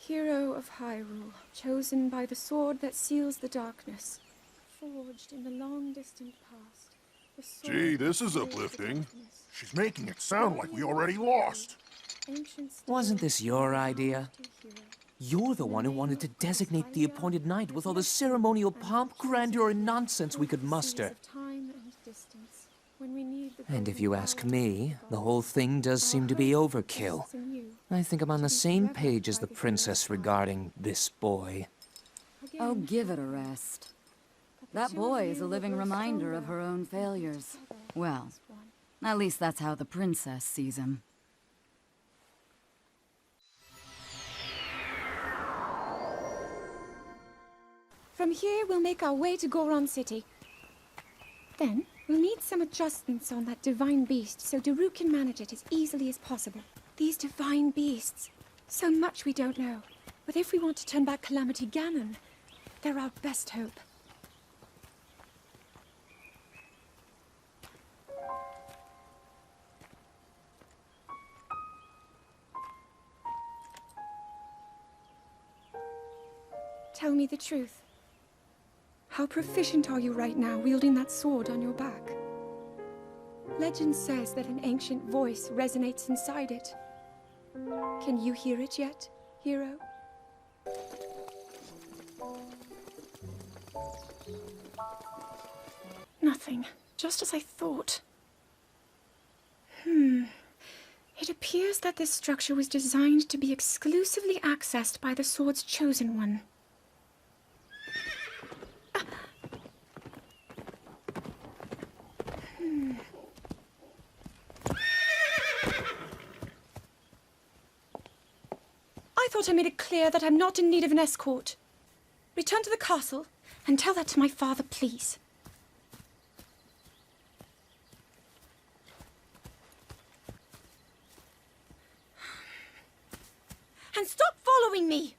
Hero of Hyrule, chosen by the sword that seals the darkness. Forged in the long distant past. Gee, this is uplifting. She's making it sound like we already lost. Wasn't this your idea? You're the one who wanted to designate the appointed knight with all the ceremonial pomp, grandeur, and nonsense we could muster. And if you ask me, the whole thing does seem to be overkill. I think I'm on the same page as the princess regarding this boy. Oh, give it a rest. That boy is a living reminder of her own failures. Well, at least that's how the princess sees him. From here, we'll make our way to Goron City. Then, we'll need some adjustments on that divine beast so Daruk can manage it as easily as possible. These divine beasts. So much we don't know. But if we want to turn back Calamity Ganon, they're our best hope. Tell me the truth. How proficient are you right now, wielding that sword on your back? Legend says that an ancient voice resonates inside it. Can you hear it yet, hero? Nothing. Just as I thought. It appears that this structure was designed to be exclusively accessed by the sword's chosen one. I thought I made it clear that I'm not in need of an escort. Return to the castle and tell that to my father, please. And stop following me!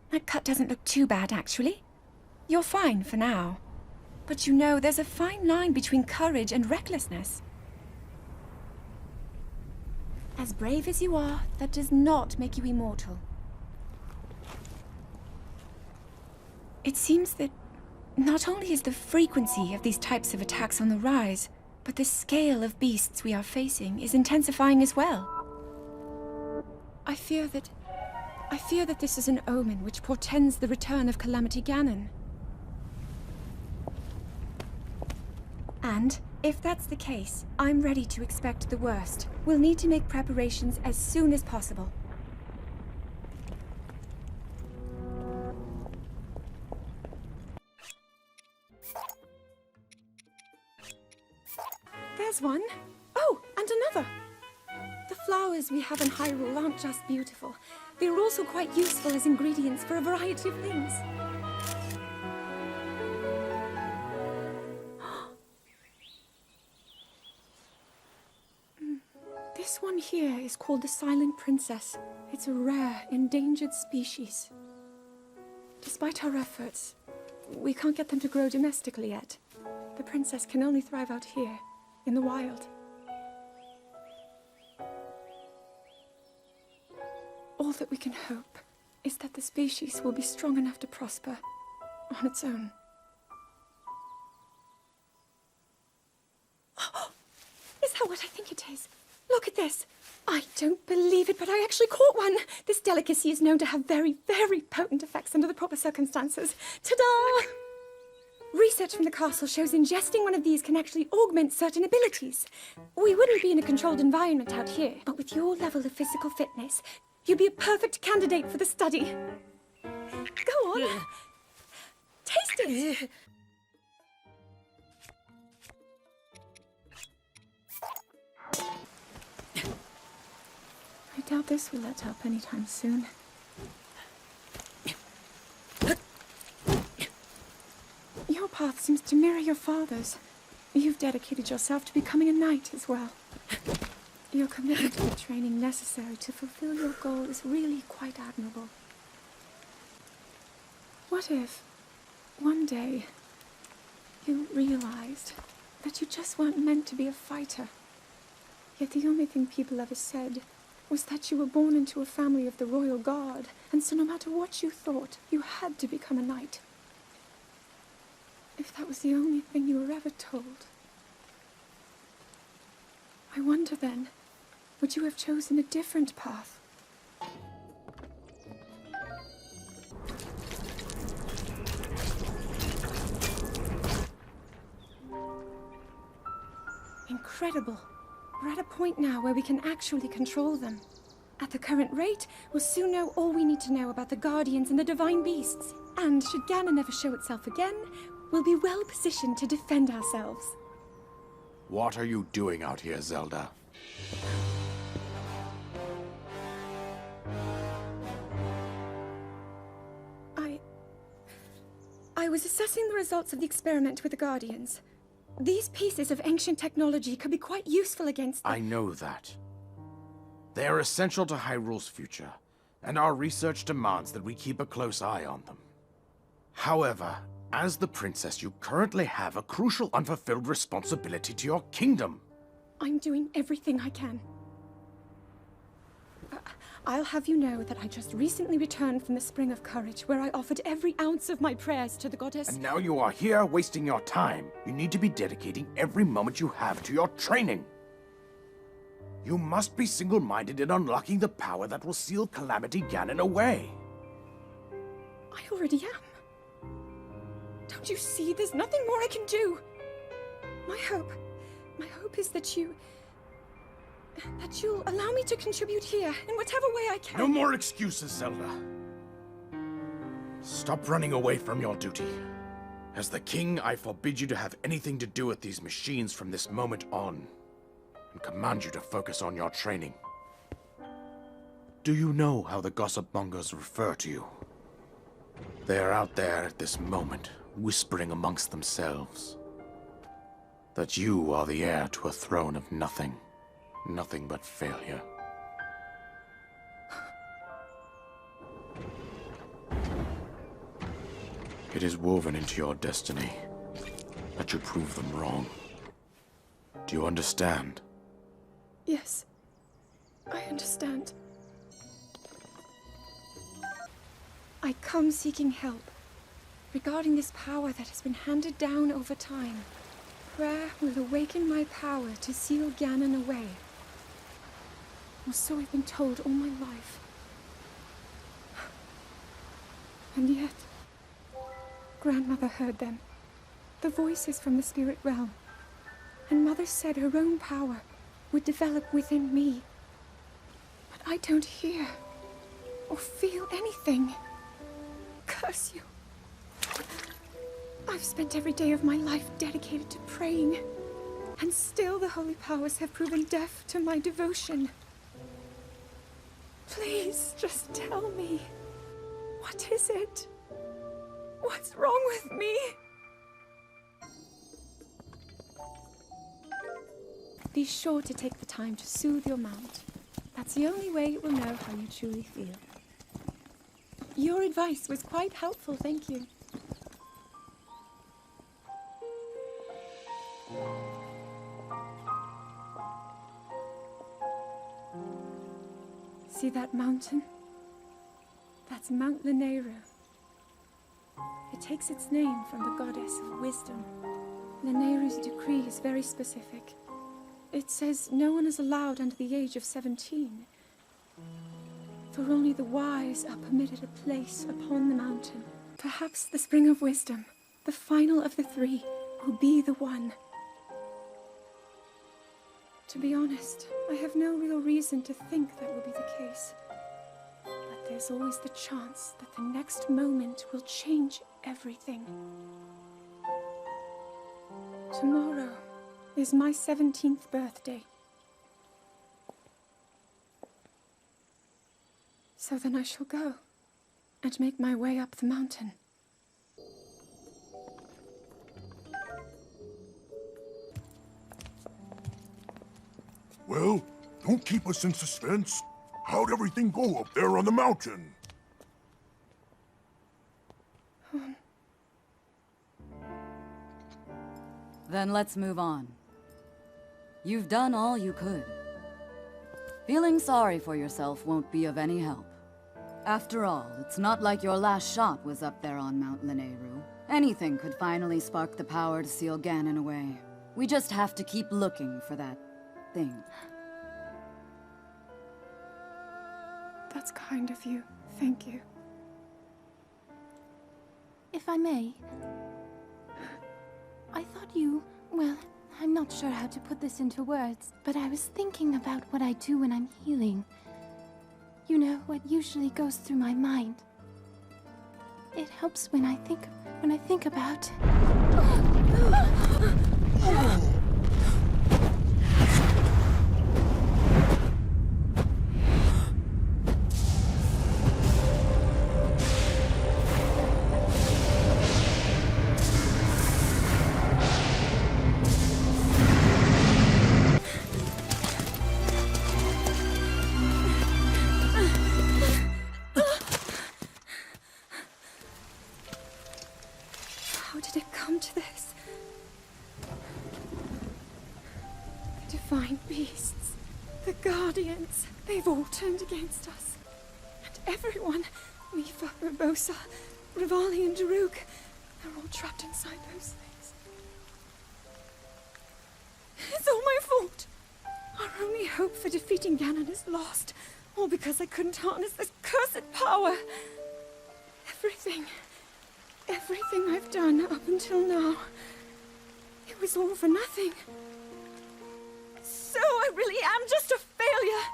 That cut doesn't look too bad, actually. You're fine for now. But you know, there's a fine line between courage and recklessness. As brave as you are, that does not make you immortal. It seems that not only is the frequency of these types of attacks on the rise, but the scale of beasts we are facing is intensifying as well. I fear that this is an omen which portends the return of Calamity Ganon. And, if that's the case, I'm ready to expect the worst. We'll need to make preparations as soon as possible. There's one. Oh, and another. The flowers we have in Hyrule aren't just beautiful. They're also quite useful as ingredients for a variety of things. This one here is called the Silent Princess. It's a rare, endangered species. Despite our efforts, we can't get them to grow domestically yet. The princess can only thrive out here, in the wild. All that we can hope is that the species will be strong enough to prosper on its own. Is that what I think it is? Look at this. I don't believe it, but I actually caught one. This delicacy is known to have very, very potent effects under the proper circumstances. Ta-da! Research from the castle shows ingesting one of these can actually augment certain abilities. We wouldn't be in a controlled environment out here, but with your level of physical fitness, You'd be a perfect candidate for the study. Go on. Taste it. I doubt this will let up anytime soon. Your path seems to mirror your father's. You've dedicated yourself to becoming a knight as well. Your commitment to the training necessary to fulfill your goal is really quite admirable. What if, one day, you realized that you just weren't meant to be a fighter? Yet the only thing people ever said was that you were born into a family of the royal guard, and so no matter what you thought, you had to become a knight. If that was the only thing you were ever told, I wonder then, would you have chosen a different path? Incredible. We're at a point now where we can actually control them. At the current rate, we'll soon know all we need to know about the Guardians and the Divine Beasts. And should Ganon ever show itself again, we'll be well positioned to defend ourselves. What are you doing out here, Zelda? I was assessing the results of the experiment with the Guardians. These pieces of ancient technology could be quite useful against the— I know that. They are essential to Hyrule's future, and our research demands that we keep a close eye on them. However, as the princess, you currently have a crucial unfulfilled responsibility to your kingdom. I'm doing everything I can. I'll have you know that I just recently returned from the Spring of Courage, where I offered every ounce of my prayers to the goddess. And now you are here wasting your time. You need to be dedicating every moment you have to your training. You must be single-minded in unlocking the power that will seal Calamity Ganon away. I already am. Don't you see? There's nothing more I can do. My hope is that you'll allow me to contribute here in whatever way I can. No more excuses, Zelda. Stop running away from your duty. As the king, I forbid you to have anything to do with these machines from this moment on, and command you to focus on your training. Do you know how the gossip mongers refer to you? They are out there at this moment, whispering amongst themselves that you are the heir to a throne of nothing. Nothing but failure. It is woven into your destiny that you prove them wrong. Do you understand? Yes, I understand. I come seeking help regarding this power that has been handed down over time. Prayer will awaken my power to seal Ganon away. Or so I've been told all my life. And yet, Grandmother heard them. The voices from the spirit realm. And Mother said her own power would develop within me. But I don't hear or feel anything. Curse you. I've spent every day of my life dedicated to praying. And still the holy powers have proven deaf to my devotion. Please, just tell me. What is it? What's wrong with me? Be sure to take the time to soothe your mount. That's the only way it will know how you truly feel. Your advice was quite helpful, thank you. See that mountain? That's Mount Lanayru. It takes its name from the goddess of wisdom. Lanayru's decree is very specific. It says no one is allowed under the age of 17. For only the wise are permitted a place upon the mountain. Perhaps the Spring of Wisdom, the final of the three, will be the one. To be honest, I have no real reason to think that will be the case. is always the chance that the next moment will change everything. Tomorrow is my 17th birthday. So then I shall go and make my way up the mountain. Well, don't keep us in suspense. How'd everything go up there on the mountain? Then let's move on. You've done all you could. Feeling sorry for yourself won't be of any help. After all, it's not like your last shot was up there on Mount Lanayru. Anything could finally spark the power to seal Ganon away. We just have to keep looking for that thing. That's kind of you. Thank you. If I may, I thought you... well, I'm not sure how to put this into words, but I was thinking about what I do when I'm healing. You know, what usually goes through my mind. It helps when I think about... How did it come to this? The divine beasts, the guardians, they've all turned against us. And everyone, Mifa, Rabosa, Rivali and Daruk, they're all trapped inside those things. It's all my fault. Our only hope for defeating Ganon is lost, all because I couldn't harness this cursed power. Everything I've done up until now, it was all for nothing. So I really am just a failure.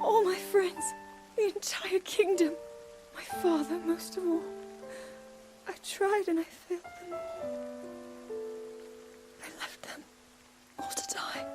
All my friends, the entire kingdom, my father most of all. I tried and I failed them all. I left them all to die.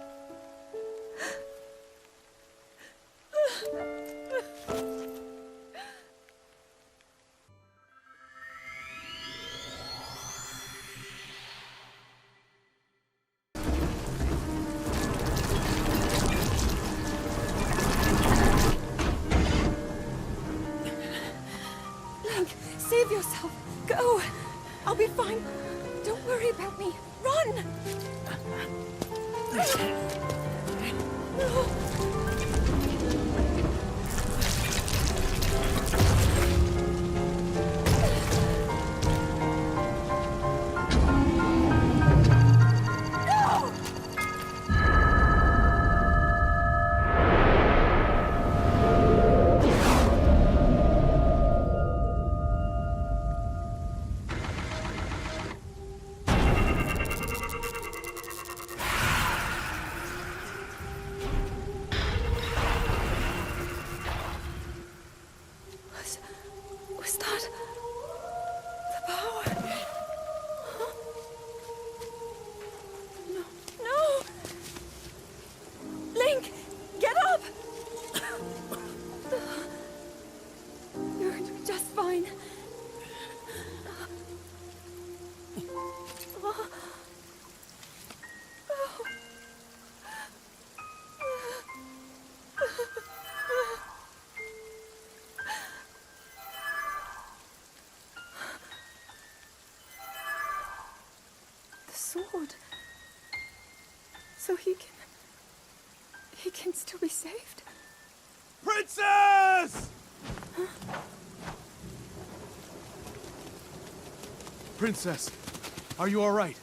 Save yourself. Go. I'll be fine. Don't worry about me. Run! Was that the power? Huh? No! Link, get up! You're going to be just fine. Sword. So he can still be saved? Princess! Huh? Princess, are you all right?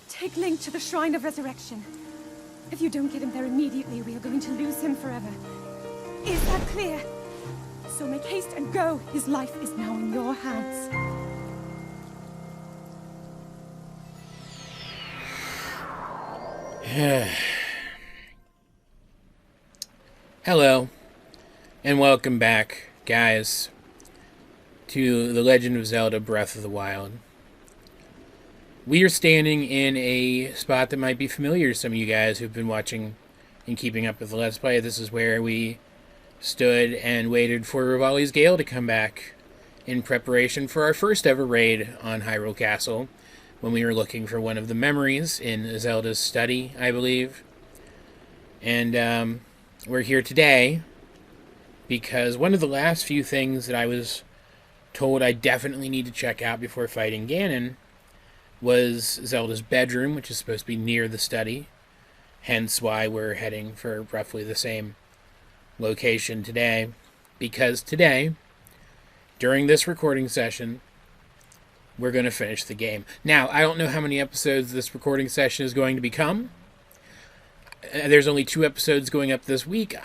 Take Link to the Shrine of Resurrection. If you don't get him there immediately, we are going to lose him forever. Is that clear? So make haste and go. His life is now in your hands. Hello, and welcome back, guys, to The Legend of Zelda Breath of the Wild. We are standing in a spot that might be familiar to some of you guys who've been watching and keeping up with the Let's Play. This is where we stood and waited for Revali's Gale to come back in preparation for our first ever raid on Hyrule Castle, when we were looking for one of the memories in Zelda's study, I believe. And we're here today because one of the last few things that I was told I definitely need to check out before fighting Ganon was Zelda's bedroom, which is supposed to be near the study. Hence why we're heading for roughly the same location today. Because today, during this recording session, we're going to finish the game. Now, I don't know how many episodes this recording session is going to become. There's only 2 episodes going up this week.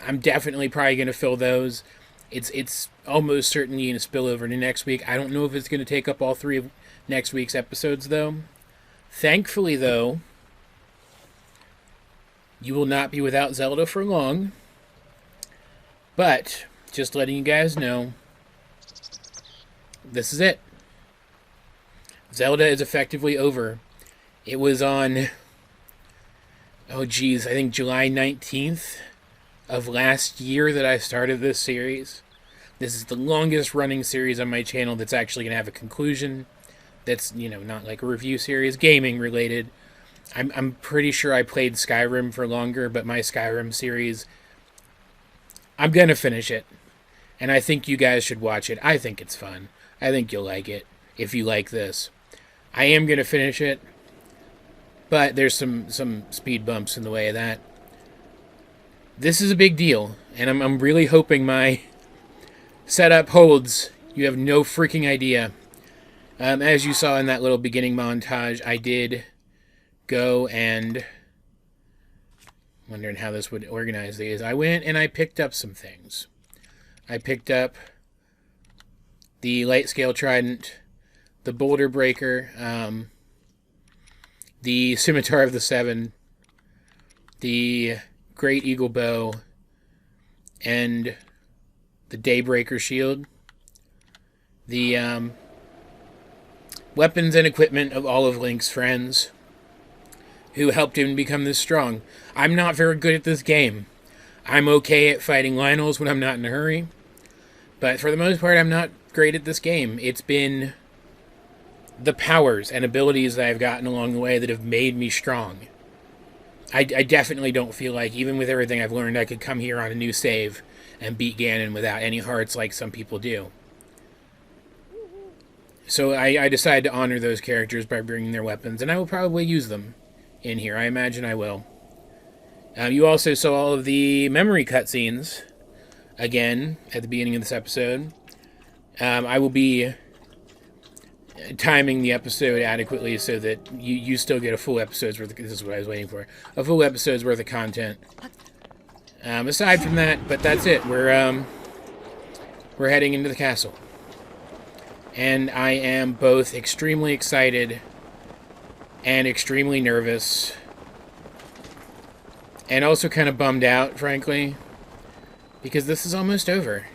I'm definitely probably going to fill those. It's almost certainly going to spill over to next week. I don't know if it's going to take up all 3 of next week's episodes, though. Thankfully, though, you will not be without Zelda for long. But, just letting you guys know, this is it. Zelda is effectively over. It was on, I think July 19th of last year that I started this series. This is the longest running series on my channel that's actually going to have a conclusion. That's, not like a review series, gaming related. I'm pretty sure I played Skyrim for longer, but my Skyrim series, I'm going to finish it. And I think you guys should watch it. I think it's fun. I think you'll like it if you like this. I am going to finish it, but there's some speed bumps in the way of that. This is a big deal, and I'm really hoping my setup holds. You have no freaking idea. As you saw in that little beginning montage, I did go and... wondering how this would organize these. I went and I picked up some things. I picked up the light scale trident, the boulder breaker, the scimitar of the 7, the great eagle bow, and the daybreaker shield. The weapons and equipment of all of Link's friends who helped him become this strong. I'm not very good at this game. I'm okay at fighting Lynels when I'm not in a hurry, but for the most part, I'm not great at this game. It's been the powers and abilities that I've gotten along the way that have made me strong. I definitely don't feel like, even with everything I've learned, I could come here on a new save and beat Ganon without any hearts like some people do. So I decided to honor those characters by bringing their weapons, and I will probably use them in here. I imagine I will. You also saw all of the memory cutscenes, again, at the beginning of this episode. I will be timing the episode adequately so that you still get a full episode's worth of... This is what I was waiting for. A full episode's worth of content. Aside from that, but that's it. We're heading into the castle. And I am both extremely excited and extremely nervous. And also kind of bummed out, frankly. Because this is almost over.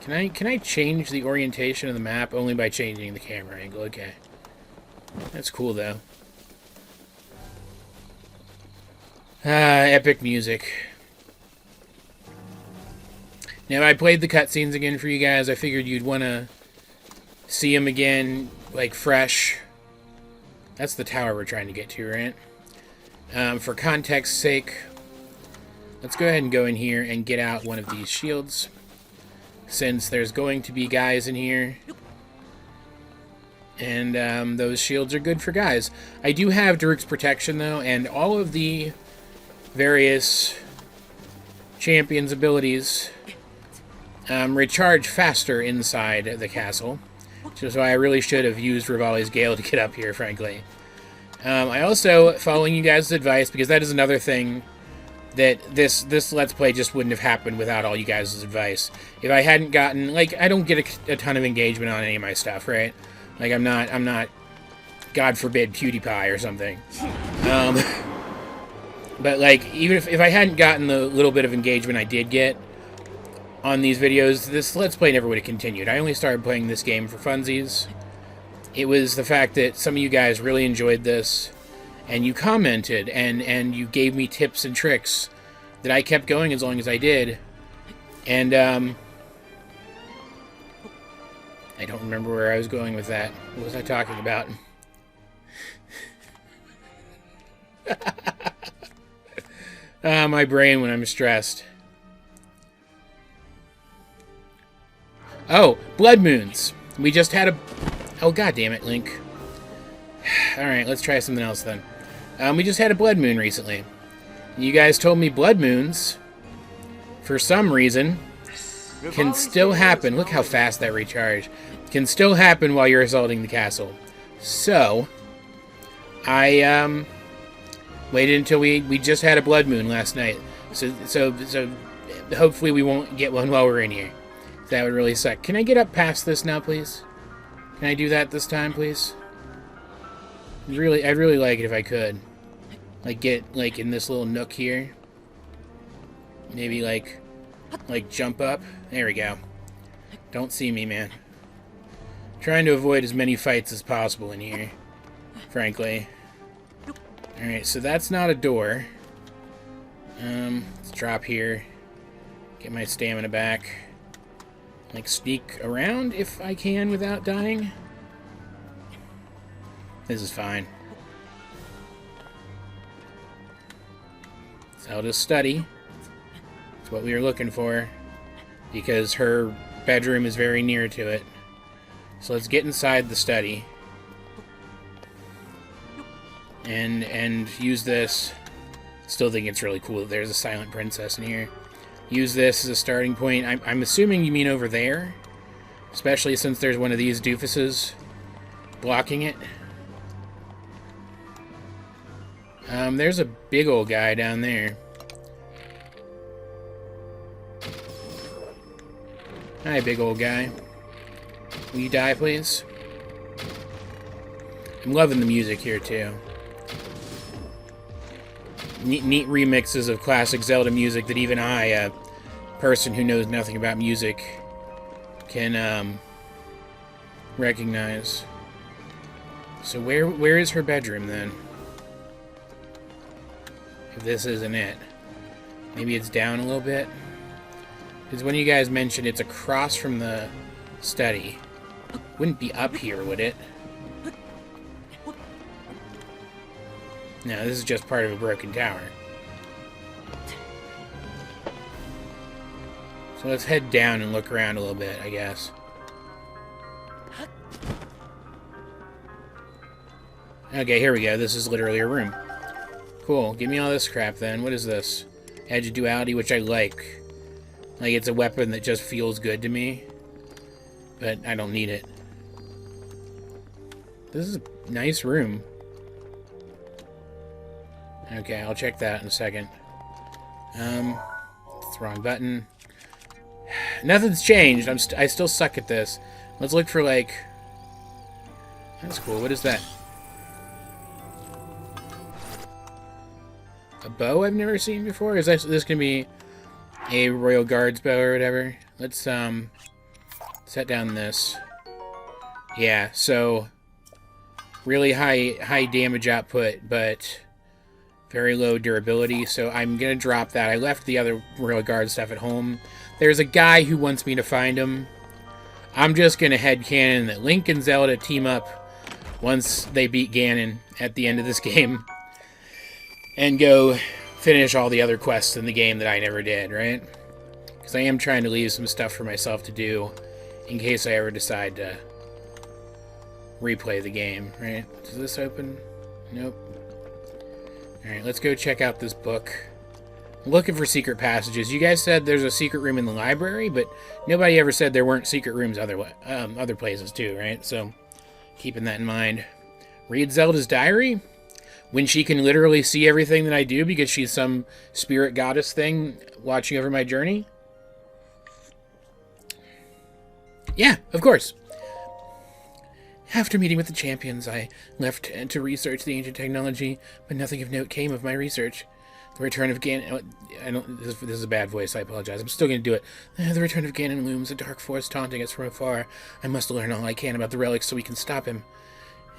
Can I change the orientation of the map only by changing the camera angle? Okay. That's cool, though. Epic music. Now, I played the cutscenes again for you guys. I figured you'd want to see them again, like, fresh. That's the tower we're trying to get to, right? For context's sake, let's go ahead and go in here and get out one of these shields, since there's going to be guys in here. And those shields are good for guys. I do have Daruk's protection, though, and all of the various champions' abilities recharge faster inside the castle. Which is why I really should have used Revali's Gale to get up here, frankly. I also, following you guys' advice, because that is another thing that this Let's Play just wouldn't have happened without all you guys' advice. If I hadn't gotten, like, I don't get a ton of engagement on any of my stuff, right? Like, I'm not, God forbid, PewDiePie or something. But, like, even if I hadn't gotten the little bit of engagement I did get, on these videos, this Let's Play never would have continued. I only started playing this game for funsies. It was the fact that some of you guys really enjoyed this, and you commented, and you gave me tips and tricks that I kept going as long as I did. And, I don't remember where I was going with that. What was I talking about? My brain when I'm stressed. Oh, blood moons. We just had a... Oh, god damn it, Link. Alright, let's try something else then. We just had a blood moon recently. You guys told me blood moons, for some reason, can still happen. Look how fast that recharged. Can still happen while you're assaulting the castle. So, I, waited until we just had a blood moon last night. So hopefully we won't get one while we're in here. That would really suck. Can I get up past this now, please? Can I do that this time, please? I'd really like it if I could. Like, get, like, in this little nook here. Maybe, like, jump up. There we go. Don't see me, man. Trying to avoid as many fights as possible in here, frankly. Alright, so that's not a door. Let's drop here. Get my stamina back. Like, sneak around if I can without dying. This is fine. Zelda's study. That's what we were looking for. Because her bedroom is very near to it. So let's get inside the study. And use this. Still think it's really cool that there's a silent princess in here. Use this as a starting point. I'm assuming you mean over there. Especially since there's one of these doofuses blocking it. There's a big old guy down there. Hi, big old guy. Will you die, please? I'm loving the music here, too. Neat remixes of classic Zelda music that even I, a person who knows nothing about music, can, recognize. So where is her bedroom, then? If this isn't it. Maybe it's down a little bit? Because when you guys mentioned it's across from the study. Wouldn't be up here, would it? No, this is just part of a broken tower. So let's head down and look around a little bit, I guess. Okay, here we go. This is literally a room. Cool. Give me all this crap, then. What is this? Edge of Duality, which I like. Like, it's a weapon that just feels good to me. But I don't need it. This is a nice room. Okay, I'll check that in a second. It's the wrong button. Nothing's changed. I still suck at this. Let's look for, like... That's cool. What is that? A bow I've never seen before? Is this gonna be a Royal Guards bow or whatever? Let's, set down this. Yeah, so... Really high damage output, but... very low durability, so I'm gonna drop that. I left the other Royal Guard stuff at home. There's a guy who wants me to find him. I'm just gonna headcanon that Link and Zelda team up once they beat Ganon at the end of this game. And go finish all the other quests in the game that I never did, right? Because I am trying to leave some stuff for myself to do in case I ever decide to replay the game, right? Does this open? Nope. Alright, let's go check out this book. I'm looking for secret passages. You guys said there's a secret room in the library, but nobody ever said there weren't secret rooms other places too, right? So, keeping that in mind. Read Zelda's diary? When she can literally see everything that I do because she's some spirit goddess thing watching over my journey? Yeah, of course. After meeting with the champions, I left to research the ancient technology, but nothing of note came of my research. The return of Ganon... This is a bad voice, I apologize. I'm still going to do it. The return of Ganon looms, a dark force taunting us from afar. I must learn all I can about the relics so we can stop him.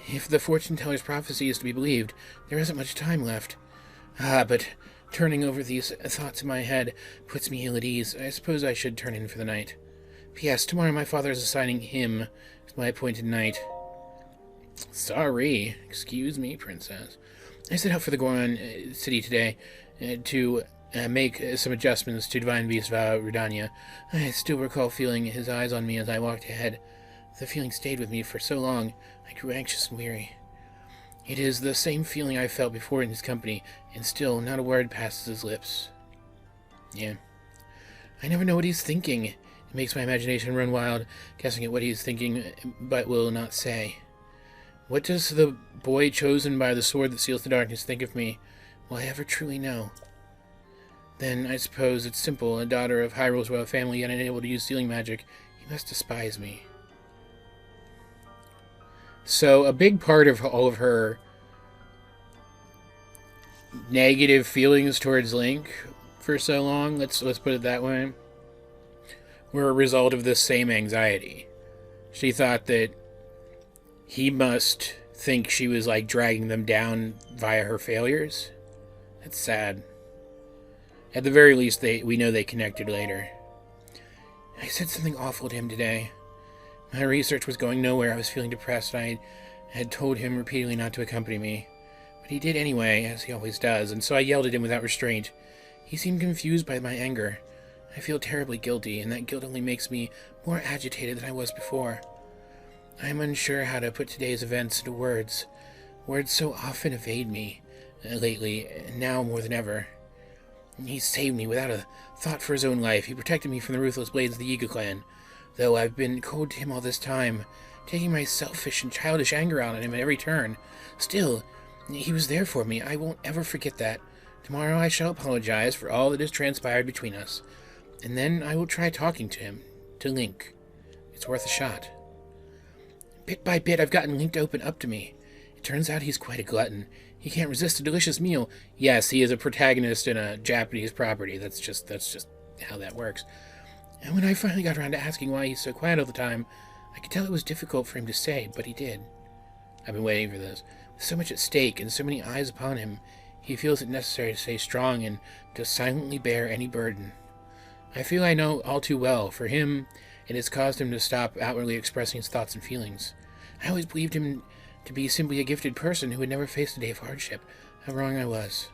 If the fortune teller's prophecy is to be believed, there isn't much time left. But turning over these thoughts in my head puts me ill at ease. I suppose I should turn in for the night. P.S. Tomorrow my father is assigning him as my appointed knight. Sorry. Excuse me, princess. I set out for the Goron city today to make some adjustments to Divine Beast Rudania. I still recall feeling his eyes on me as I walked ahead. The feeling stayed with me for so long, I grew anxious and weary. It is the same feeling I felt before in his company, and still not a word passes his lips. Yeah. I never know what he's thinking. It makes my imagination run wild, guessing at what he's thinking, but will not say. What does the boy chosen by the sword that seals the darkness think of me? Will I ever truly know? Then I suppose it's simple. A daughter of Hyrule's royal family, yet unable to use sealing magic. He must despise me. So a big part of all of her negative feelings towards Link for so long, let's put it that way, were a result of this same anxiety. She thought that he must think she was like dragging them down via her failures. That's sad. At the very least, we know they connected later. I said something awful to him today. My research was going nowhere. I was feeling depressed. I had told him repeatedly not to accompany me. But he did anyway, as he always does, and so I yelled at him without restraint. He seemed confused by my anger. I feel terribly guilty, and that guilt only makes me more agitated than I was before. I am unsure how to put today's events into words. Words so often evade me lately, now more than ever. He saved me without a thought for his own life. He protected me from the ruthless blades of the Yiga clan. Though I've been cold to him all this time, taking my selfish and childish anger out on him at every turn. Still, he was there for me. I won't ever forget that. Tomorrow I shall apologize for all that has transpired between us. And then I will try talking to him, to Link. It's worth a shot. Bit by bit, I've gotten Link to open up to me. It turns out he's quite a glutton. He can't resist a delicious meal. Yes, he is a protagonist in a Japanese property. That's just how that works. And when I finally got around to asking why he's so quiet all the time, I could tell it was difficult for him to say, but he did. I've been waiting for this. With so much at stake and so many eyes upon him, he feels it necessary to stay strong and to silently bear any burden. I feel I know all too well. For him, it has caused him to stop outwardly expressing his thoughts and feelings. I always believed him to be simply a gifted person who had never faced a day of hardship. How wrong I was.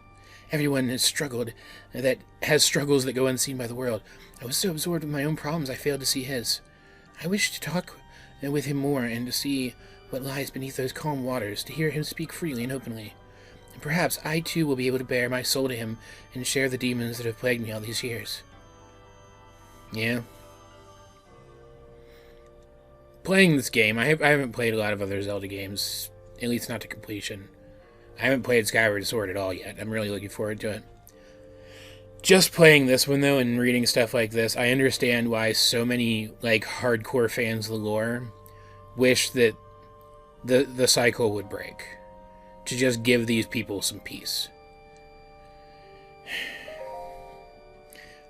Everyone has struggles that go unseen by the world. I was so absorbed with my own problems I failed to see his. I wished to talk with him more and to see what lies beneath those calm waters, to hear him speak freely and openly. And perhaps I too will be able to bare my soul to him and share the demons that have plagued me all these years. Yeah. Playing this game, I haven't played a lot of other Zelda games, at least not to completion. I haven't played Skyward Sword at all yet. I'm really looking forward to it. Just playing this one, though, and reading stuff like this, I understand why so many, like, hardcore fans of the lore wish that the cycle would break. To just give these people some peace.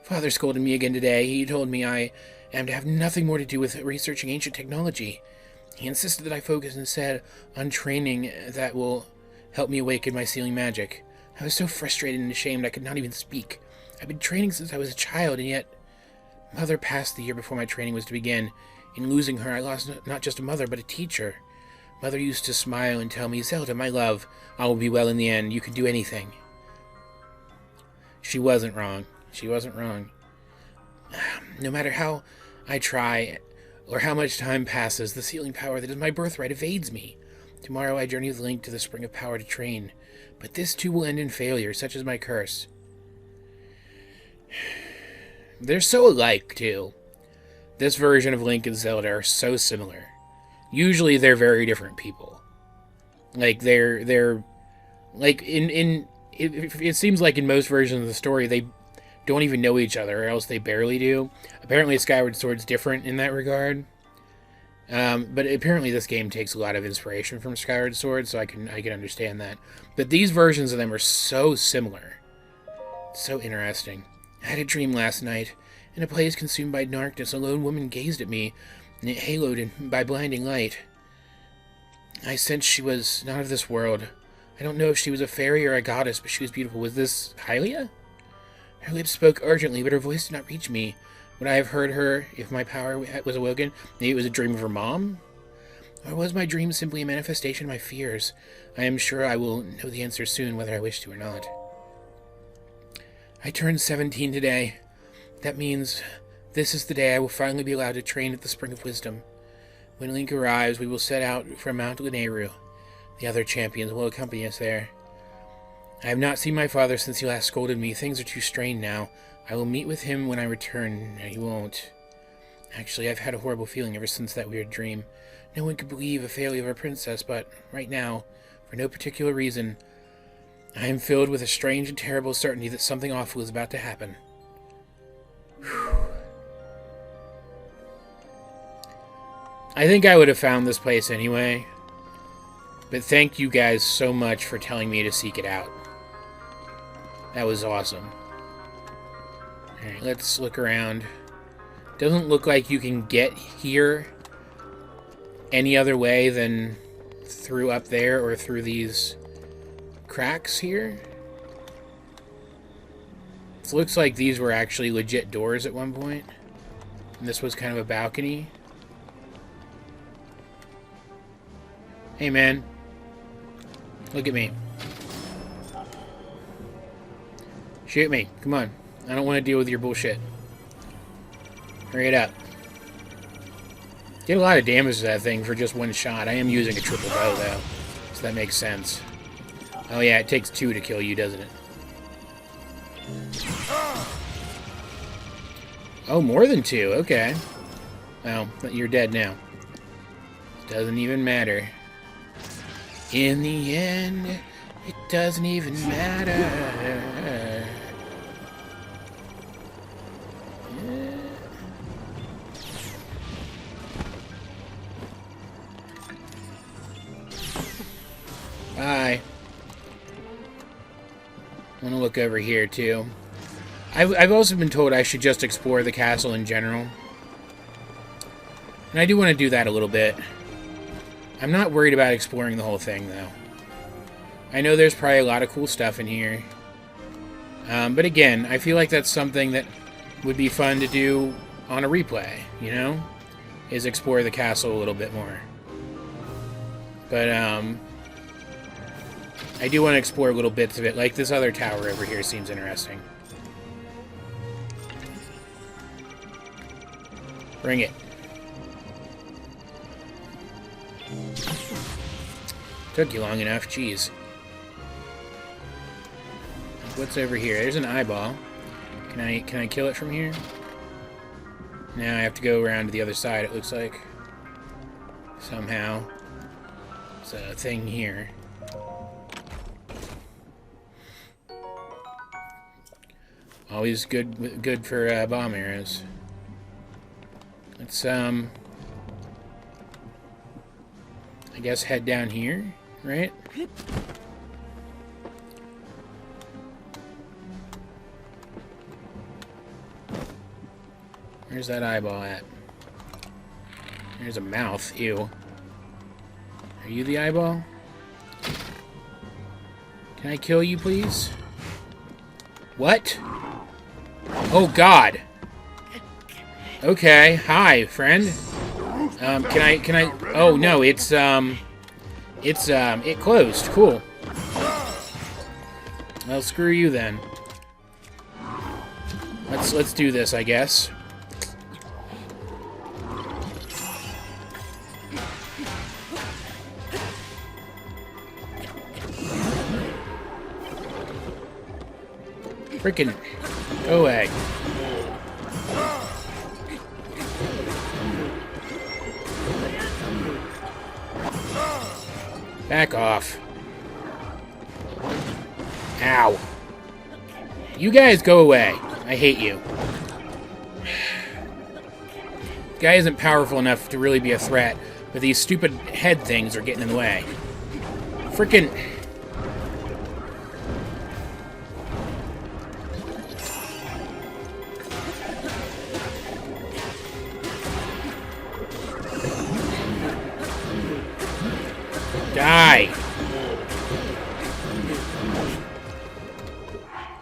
Father scolded me again today. He told me I am to have nothing more to do with researching ancient technology. He insisted that I focus instead on training that will help me awaken my sealing magic. I was so frustrated and ashamed I could not even speak. I've been training since I was a child, and yet Mother passed the year before my training was to begin. In losing her, I lost not just a mother, but a teacher. Mother used to smile and tell me, Zelda, my love, all will be well in the end. You can do anything. She wasn't wrong. She wasn't wrong. No matter how I try, or how much time passes, the sealing power that is my birthright evades me. Tomorrow I journey with Link to the Spring of Power to train, but this too will end in failure, such is my curse. They're so alike, too. This version of Link and Zelda are so similar. Usually they're very different people. Like, they're like, it seems like in most versions of the story, they don't even know each other, or else they barely do. Apparently Skyward Sword's different in that regard. But apparently this game takes a lot of inspiration from Skyward Sword, so I can understand that. But these versions of them are so similar. So interesting. I had a dream last night. In a place consumed by darkness, a lone woman gazed at me, and it haloed by blinding light. I sensed she was not of this world. I don't know if she was a fairy or a goddess, but she was beautiful. Was this Hylia? Her lips spoke urgently, but her voice did not reach me. Would I have heard her if my power was awoken? Maybe it was a dream of her mom? Or was my dream simply a manifestation of my fears? I am sure I will know the answer soon, whether I wish to or not. I turned 17 today. That means this is the day I will finally be allowed to train at the Spring of Wisdom. When Link arrives, we will set out for Mount Lanayru. The other champions will accompany us there. I have not seen my father since he last scolded me. Things are too strained now. I will meet with him when I return. No, you won't. Actually, I've had a horrible feeling ever since that weird dream. No one could believe a failure of a princess, but right now, for no particular reason, I am filled with a strange and terrible certainty that something awful is about to happen. I think I would have found this place anyway, but thank you guys so much for telling me to seek it out. That was awesome. Alright, let's look around. Doesn't look like you can get here any other way than through up there or through these cracks here. It looks like these were actually legit doors at one point, and this was kind of a balcony. Hey man, look at me. Shoot me, come on. I don't want to deal with your bullshit. Hurry it up. Did a lot of damage to that thing for just one shot. I am using a triple bow though, so that makes sense. Oh yeah, it takes 2 to kill you, doesn't it? Oh, more than 2, okay. Well, you're dead now. Doesn't even matter. In the end, it doesn't even matter. Bye. I want to look over here, too. I've also been told I should just explore the castle in general. And I do want to do that a little bit. I'm not worried about exploring the whole thing, though. I know there's probably a lot of cool stuff in here. But again, I feel like that's something that would be fun to do on a replay, you know? Is explore the castle a little bit more. But, I do want to explore little bits of it, like this other tower over here seems interesting. Bring it. Took you long enough, jeez. What's over here? There's an eyeball. Can I kill it from here? Now I have to go around to the other side, it looks like. Somehow. There's a thing here. Always good for bomb arrows. Let's I guess head down here, right? Where's that eyeball at? There's a mouth. Ew. Are you the eyeball? Can I kill you, please? What? Oh, God. Okay. Hi, friend. Can I... Oh, no, it closed. Cool. Well, screw you then. Let's do this, I guess. Frickin' go away. Back off. Ow. You guys go away. I hate you. Guy isn't powerful enough to really be a threat, but these stupid head things are getting in the way. Frickin'.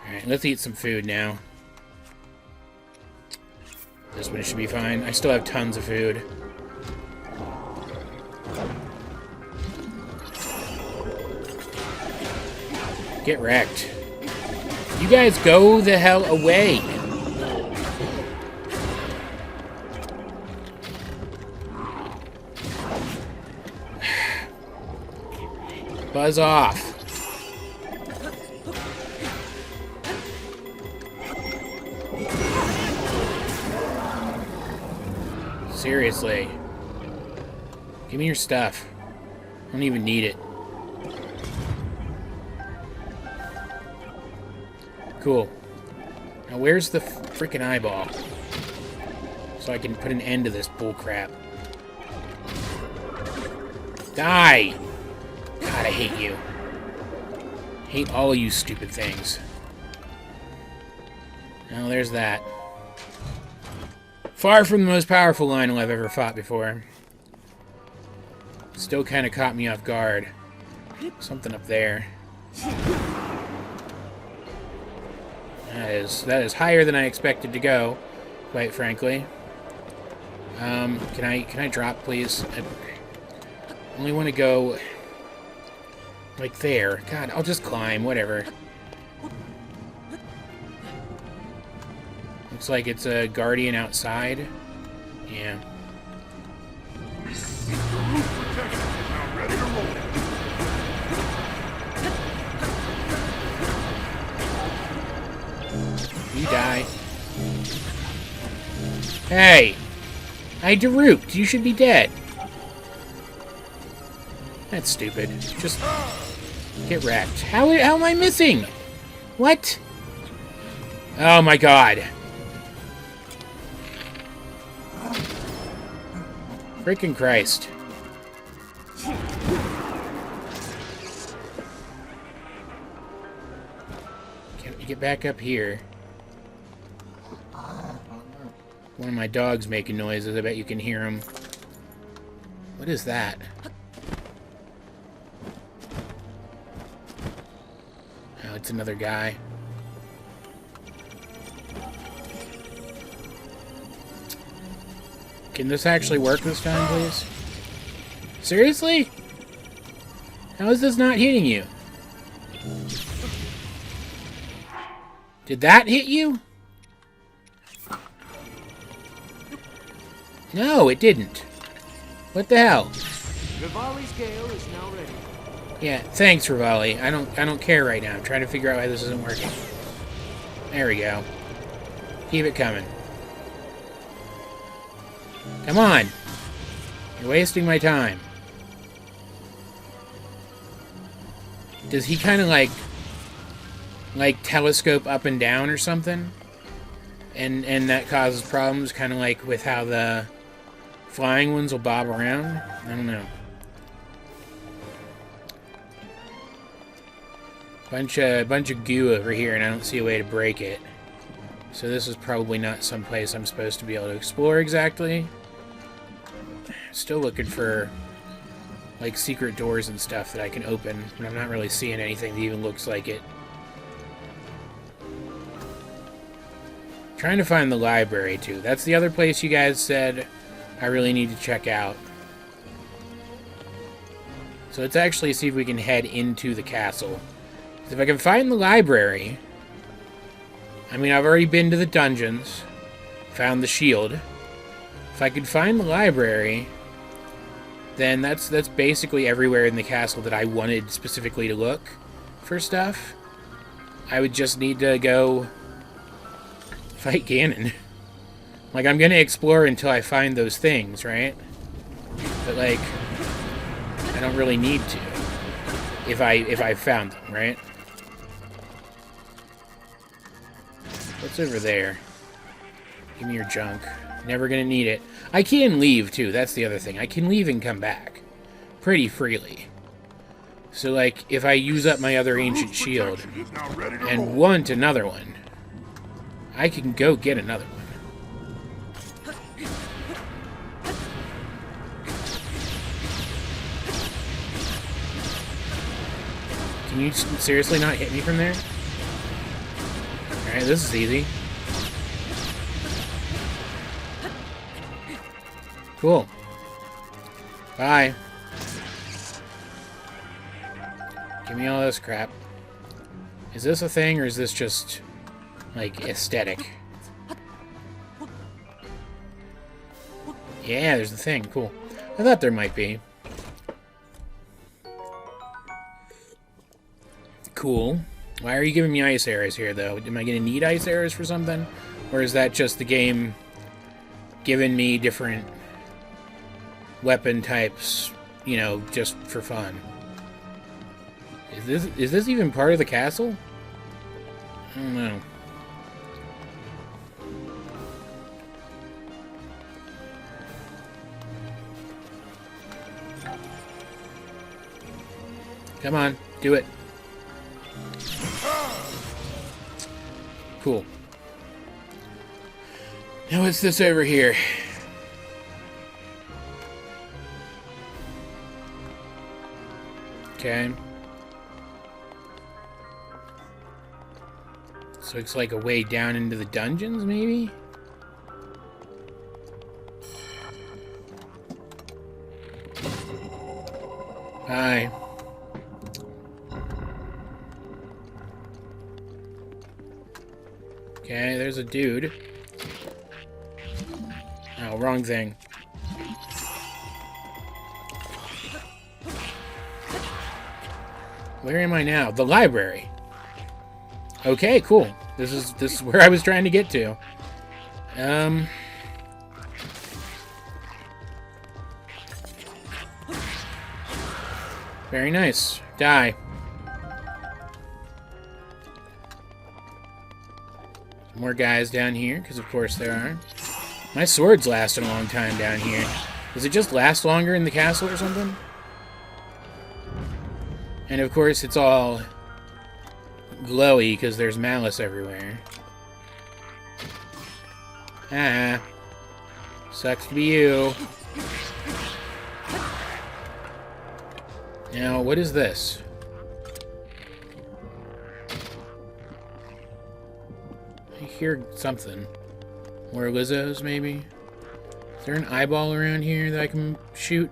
Alright, let's eat some food now. This one should be fine. I still have tons of food. Get wrecked. You guys go the hell away. Buzz off. Seriously. Give me your stuff. I don't even need it. Cool. Now where's the freaking eyeball? So I can put an end to this bullcrap. Die! God, I hate you. Hate all of you stupid things. Well, there's that. Far from the most powerful Lionel I've ever fought before. Still kind of caught me off guard. Something up there. That is higher than I expected to go, quite frankly. Can I drop, please? I only want to go like there. God, I'll just climb, whatever. Looks like it's a guardian outside. Yeah. You die. Hey! I deruked. You should be dead. That's stupid. Just get wrecked. How am I missing? What? Oh my god. Freaking Christ. Can't get back up here. One of my dogs making noises. I bet you can hear them. What is that? Oh, it's another guy. Can this actually work this time, please? Seriously? How is this not hitting you? Did that hit you? No, it didn't. What the hell? Rivali's Gale is now ready. Yeah, thanks, Rivali. I don't care right now. I'm trying to figure out why this isn't working. There we go. Keep it coming. Come on! You're wasting my time. Does he kind of like telescope up and down or something? And that causes problems, kind of like with how the flying ones will bob around? I don't know. Bunch of goo over here, and I don't see a way to break it. So this is probably not some place I'm supposed to be able to explore exactly. Still looking for like secret doors and stuff that I can open, but I'm not really seeing anything that even looks like it. Trying to find the library too. That's the other place you guys said I really need to check out. So let's actually see if we can head into the castle. If I can find the library... I mean, I've already been to the dungeons. Found the shield. If I could find the library, then that's basically everywhere in the castle that I wanted specifically to look for stuff. I would just need to go fight Ganon. Like, I'm gonna explore until I find those things, right? But, like, I don't really need to. If I found them, right? What's over there? Give me your junk. Never gonna need it. I can leave, too. That's the other thing. I can leave and come back. Pretty freely. So, like, if I use up my other ancient shield and want another one, I can go get another one. Can you seriously not hit me from there? Alright, this is easy. Cool. Bye. Give me all this crap. Is this a thing, or is this just, like, aesthetic? Yeah, there's the thing. Cool. I thought there might be. Cool. Why are you giving me ice arrows here, though? Am I going to need ice arrows for something? Or is that just the game giving me different weapon types, you know, just for fun? Is this even part of the castle? I don't know. Come on, do it. Cool. Now what's this over here? Okay. So it's like a way down into the dungeons, maybe? Hi. Okay, there's a dude. Oh, wrong thing. Where am I now? The library. Okay, cool. This is where I was trying to get to. Very nice. Die. More guys down here, because of course there are. My swords lasted a long time down here. Does it just last longer in the castle or something? And of course it's all glowy because there's malice everywhere. Ah. Sucks to be you. Now, what is this? I hear something. More Lizzos, maybe? Is there an eyeball around here that I can shoot?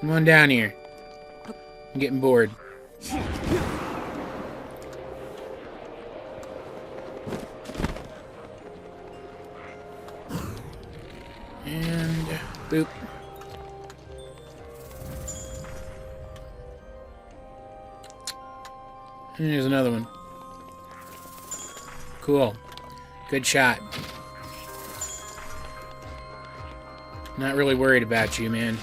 Come on down here. I'm getting bored. And boop. And there's another one. Cool. Good shot. Not really worried about you, man.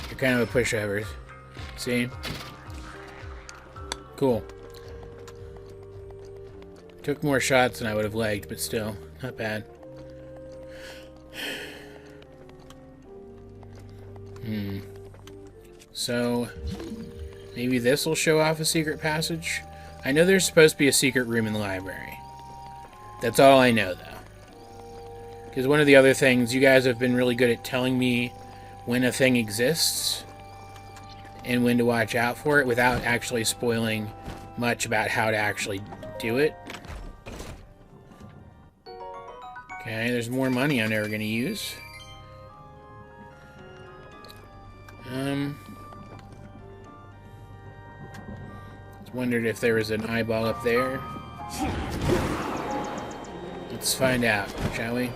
You're kind of a pushover. See? Cool. Took more shots than I would have liked, but still, not bad. So, maybe this will show off a secret passage? I know there's supposed to be a secret room in the library. That's all I know, though. Because one of the other things, you guys have been really good at telling me when a thing exists and when to watch out for it without actually spoiling much about how to actually do it. Okay, there's more money I'm never going to use. Wondered if there was an eyeball up there. Let's find out, shall we?